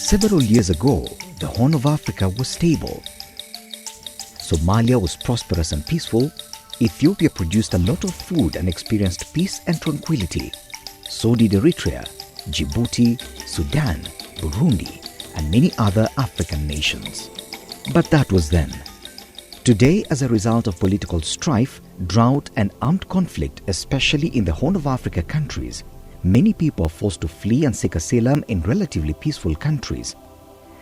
Several years ago, the Horn of Africa was stable. Somalia was prosperous and peaceful. Ethiopia produced a lot of food and experienced peace and tranquility. So did Eritrea, Djibouti, Sudan, Burundi, and many other African nations. But that was then. Today, as a result of political strife, drought and armed conflict, especially in the Horn of Africa countries, many people are forced to flee and seek asylum in relatively peaceful countries.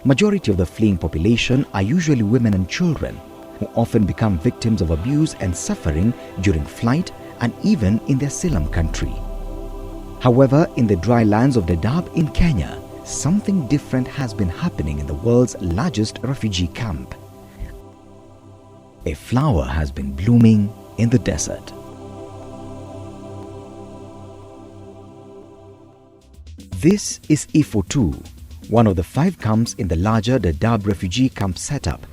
Majority of the fleeing population are usually women and children, who often become victims of abuse and suffering during flight and even in their asylum country. However, in the dry lands of Dadaab in Kenya, something different has been happening in the world's largest refugee camp. A flower has been blooming in the desert. This is Ifo2, one of the 5 camps in the larger Dadaab Refugee camp setup.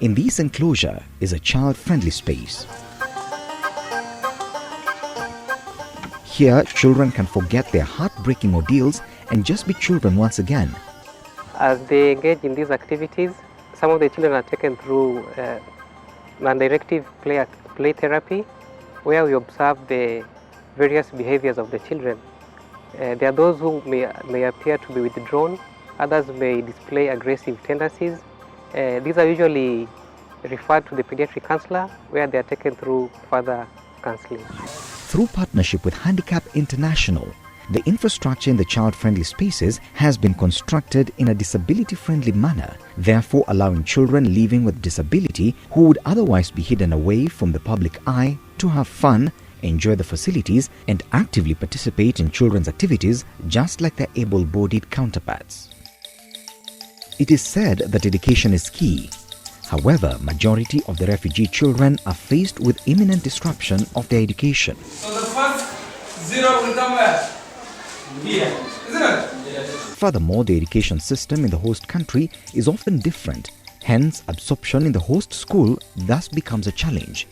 In this enclosure is a child-friendly space. Here, children can forget their heartbreaking ordeals and just be children once again. As they engage in these activities, some of the children are taken through non-directive play therapy, where we observe the various behaviors of the children. There are those who may appear to be withdrawn, others may display aggressive tendencies. These are usually referred to the pediatric counselor, where they are taken through further counseling. Through partnership with Handicap International, the infrastructure in the child-friendly spaces has been constructed in a disability-friendly manner, therefore allowing children living with disability who would otherwise be hidden away from the public eye to have fun, enjoy the facilities, and actively participate in children's activities just like their able-bodied counterparts. It is said that education is key. However, majority of the refugee children are faced with imminent disruption of their education. So the first 0 will come where? Here, isn't it? Furthermore, the education system in the host country is often different. Hence, absorption in the host school thus becomes a challenge.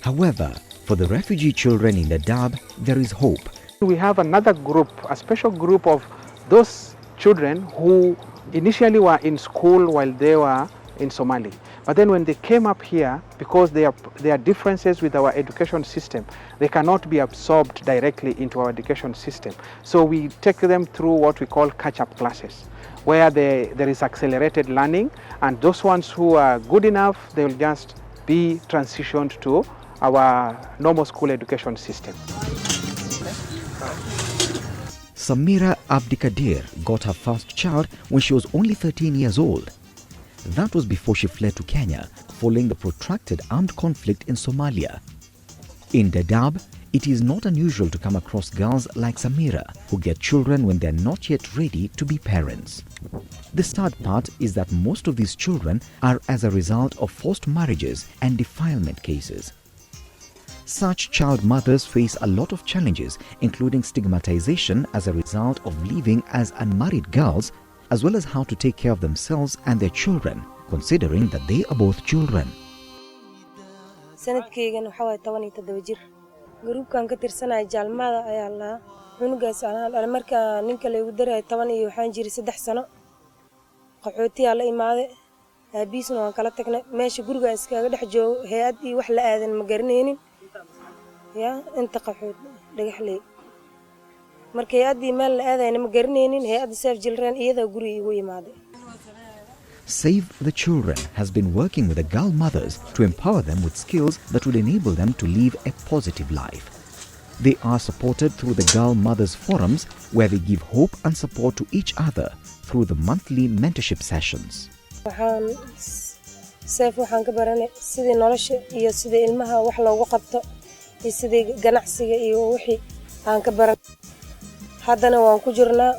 However, for the refugee children in Dadaab, there is hope. We have another group, a special group of those children who initially were in school while they were in Somalia. But then when they came up here, because there are differences with our education system, they cannot be absorbed directly into our education system. So we take them through what we call catch-up classes, where there is accelerated learning, and those ones who are good enough, they will just be transitioned to our normal school education system. Samira Abdikadir got her first child when she was only 13 years old. That was before she fled to Kenya following the protracted armed conflict in Somalia. In Dadaab, it is not unusual to come across girls like Samira who get children when they are not yet ready to be parents. The sad part is that most of these children are as a result of forced marriages and defilement cases. Such child mothers face a lot of challenges, including stigmatization as a result of living as unmarried girls, as well as how to take care of themselves and their children, considering that they are both children. sanadkeygan waxa way 17 jir groupkan ka tirsanay jaalmada ayaa la xunugaas aan marka ninka la igu daray 10 iyo waxaan jiray 3 sano qaxooti la imaade aabiisna waan kala tagnay meesha guriga iskaga dhex joogo hay'ad iyo wax la aadan ma garanaynin ya inta qaxoot dhagaxley markay hay'adii meel la aadayna ma garanaynin hay'adda Save Children iyada guriga igu yimaade. Save the Children has been working with the girl mothers to empower them with skills that would enable them to live a positive life. They are supported through the Girl Mothers Forums, where they give hope and support to each other through the monthly mentorship sessions. Save waxaan ka baranay sidii nolosha iyo sidii ilmaha wax loogu qabto iyo sidii ganacsiga iyo wixii aan ka baran. Haddana waan ku jirnaa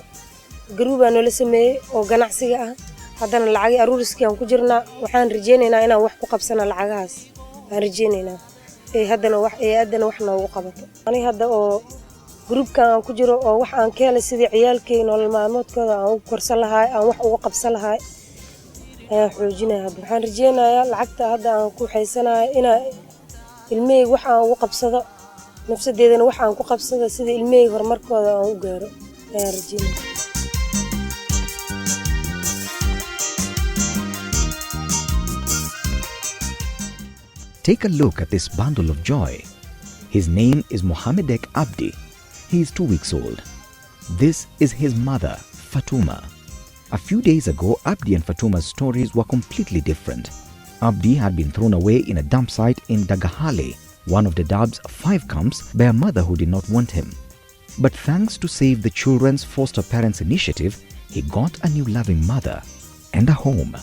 group aan la sameeyay oo ganacsiga ah. haddana lacag aruuriskii aan ku jirnaa waxaan rajeynaynaa inaan wax ku qabsano lacagahaas aan rajeynaynaa haddana wax noogu qabato ani hadda oo groupkan aan ku jiro oo wax aan ka helay sidii ciyaalkeyga nolol maalmoodkooda aan u korsan lahaay aan wax uga qabsan lahaay ayaan xoojinayaa waxaan rajeynayaa lacagta hadda aan ku haysanayo inaan ilmeyga wax aan uga qabsado nafsadeedana wax aan ku qabsado sidii ilmeyga horumarkooda aan u gaaro ayaan rajeynayaa. Take a look at this bundle of joy. His name is Mohamedek Abdi. He is 2 weeks old. This is his mother, Fatuma. A few days ago, Abdi and Fatuma's stories were completely different. Abdi had been thrown away in a dump site in Dagahale, one of Dadaab's 5 camps, by a mother who did not want him. But thanks to Save the Children's Foster Parents initiative, he got a new loving mother and a home.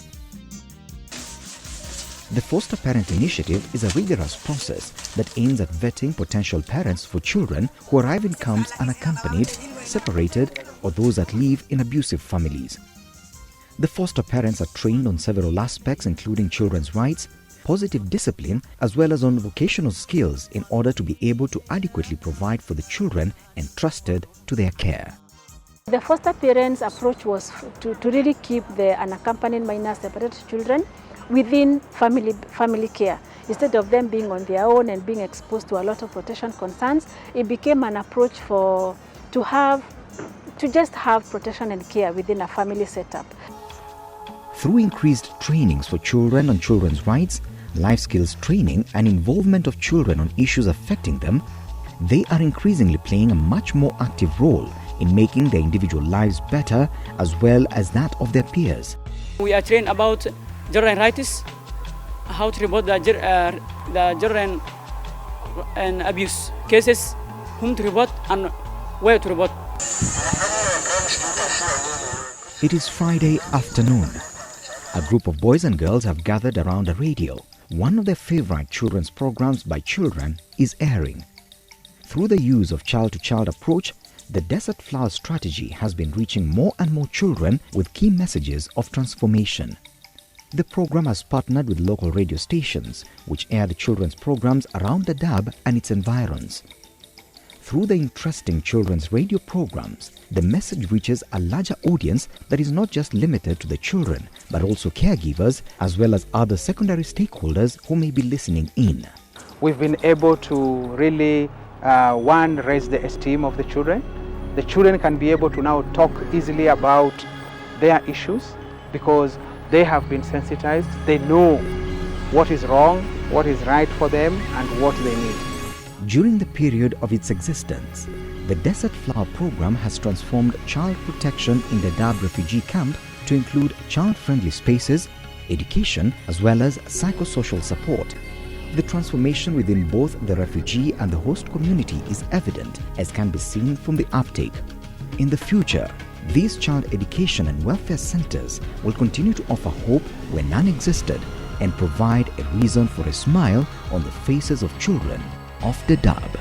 The Foster Parent Initiative is a rigorous process that aims at vetting potential parents for children who arrive in camps unaccompanied, separated, or those that live in abusive families. The foster parents are trained on several aspects including children's rights, positive discipline, as well as on vocational skills in order to be able to adequately provide for the children entrusted to their care. The foster parents' approach was to really keep the unaccompanied minor separated children within family care. Instead of them being on their own and being exposed to a lot of protection concerns, it became an approach to just have protection and care within a family setup. Through increased trainings for children on children's rights, life skills training and involvement of children on issues affecting them, they are increasingly playing a much more active role in making their individual lives better as well as that of their peers. We are trained about children rights, how to report the children and abuse cases, whom to report and where to report. It is Friday afternoon. A group of boys and girls have gathered around a radio. One of their favorite children's programs by children is airing. Through the use of child-to-child approach, the Desert Flower strategy has been reaching more and more children with key messages of transformation. The program has partnered with local radio stations, which air the children's programs around Dadaab and its environs. Through the interesting children's radio programs, the message reaches a larger audience that is not just limited to the children, but also caregivers as well as other secondary stakeholders who may be listening in. We've been able to really, raise the esteem of the children. The children can be able to now talk easily about their issues because they have been sensitized. They know what is wrong, what is right for them, and what they need. During the period of its existence, the Desert Flower program has transformed child protection in the Dadaab Refugee camp to include child-friendly spaces, education, as well as psychosocial support. The transformation within both the refugee and the host community is evident, as can be seen from the uptake. In the future, these child education and welfare centers will continue to offer hope where none existed and provide a reason for a smile on the faces of children of Dadaab.